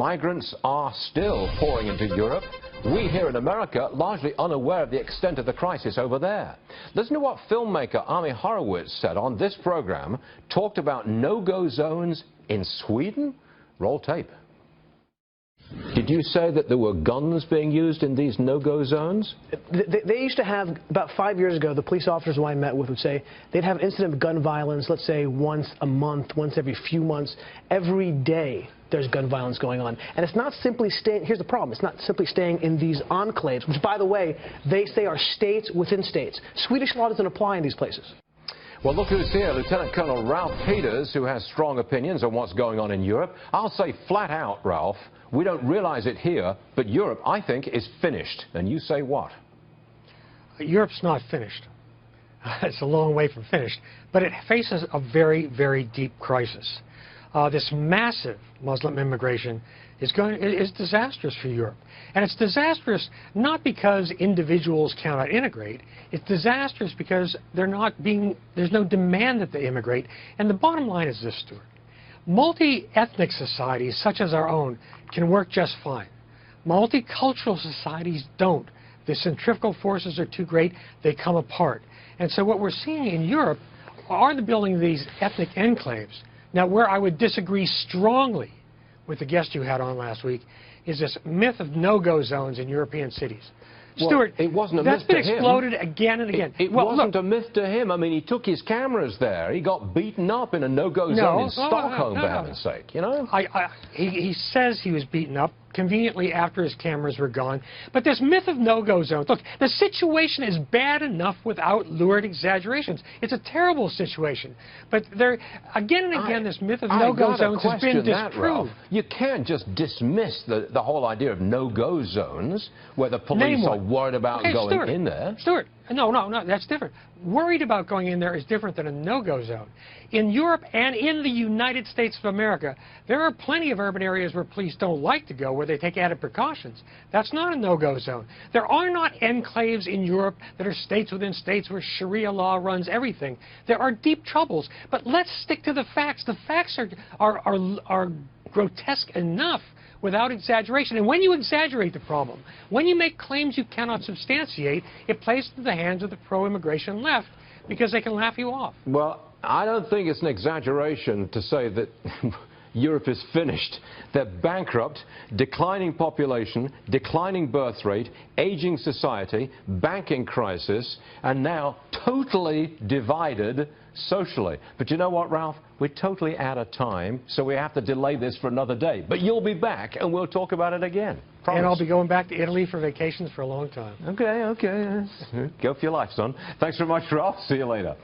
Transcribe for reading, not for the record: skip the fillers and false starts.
migrants are still pouring into Europe. We here in America largely unaware of the extent of the crisis over there. Listen to what filmmaker Ami Horowitz said on this program, talked about no-go zones in Sweden. Roll tape. Did you say that there were guns being used in these no-go zones? They used to have, about 5 years ago, the police officers who I met with would say they'd have an incident of gun violence, let's say once a month, once every few months. Every day there's gun violence going on. And it's not simply staying, here's the problem, it's not simply staying in these enclaves, which, by the way, they say are states within states. Swedish law doesn't apply in these places. Well, look who's here, Lieutenant Colonel Ralph Peters, who has strong opinions on what's going on in Europe. I'll say flat out, Ralph, we don't realize it here, but Europe, I think, is finished. And you say what? Europe's not finished. It's a long way from finished, but it faces a very, very deep crisis. This massive Muslim immigration is disastrous for Europe. And it's disastrous not because individuals cannot integrate. It's disastrous because there's no demand that they immigrate. And the bottom line is this, Stuart. Multi-ethnic societies, such as our own, can work just fine. Multicultural societies don't. The centrifugal forces are too great. They come apart. And so what we're seeing in Europe are the building of these ethnic enclaves. Now, where I would disagree strongly with the guest you had on last week is this myth of no-go zones in European cities. Well, Stuart, it wasn't a myth that's been to him. exploded again and again. It wasn't a myth to him. I mean, he took his cameras there. He got beaten up in a no-go zone in Stockholm, for heaven's sake, you know? He says he was beaten up conveniently after his cameras were gone. But this myth of no-go zones, look, the situation is bad enough without lurid exaggerations. It's a terrible situation. But there, again and again, this myth of no-go zones has been disproved. You can't just dismiss the whole idea of no-go zones where the police are worried about going in there. Stuart, no, that's different. Worried about going in there is different than a no-go zone. In Europe and in the United States of America, there are plenty of urban areas where police don't like to go, where they take added precautions. That's not a no-go zone. There are not enclaves in Europe that are states within states where Sharia law runs everything. There are deep troubles. But let's stick to the facts. The facts are grotesque enough without exaggeration. And when you exaggerate the problem, when you make claims you cannot substantiate, it plays into the hands of the pro-immigration left because they can laugh you off. Well, I don't think it's an exaggeration to say that Europe is finished. They're bankrupt, declining population, declining birth rate, aging society, banking crisis, and now totally divided socially. But you know what, Ralph? We're totally out of time, so we have to delay this for another day. But you'll be back, and we'll talk about it again. Promise. And I'll be going back to Italy for vacations for a long time. Okay. Go for your life, son. Thanks very much, Ralph. See you later.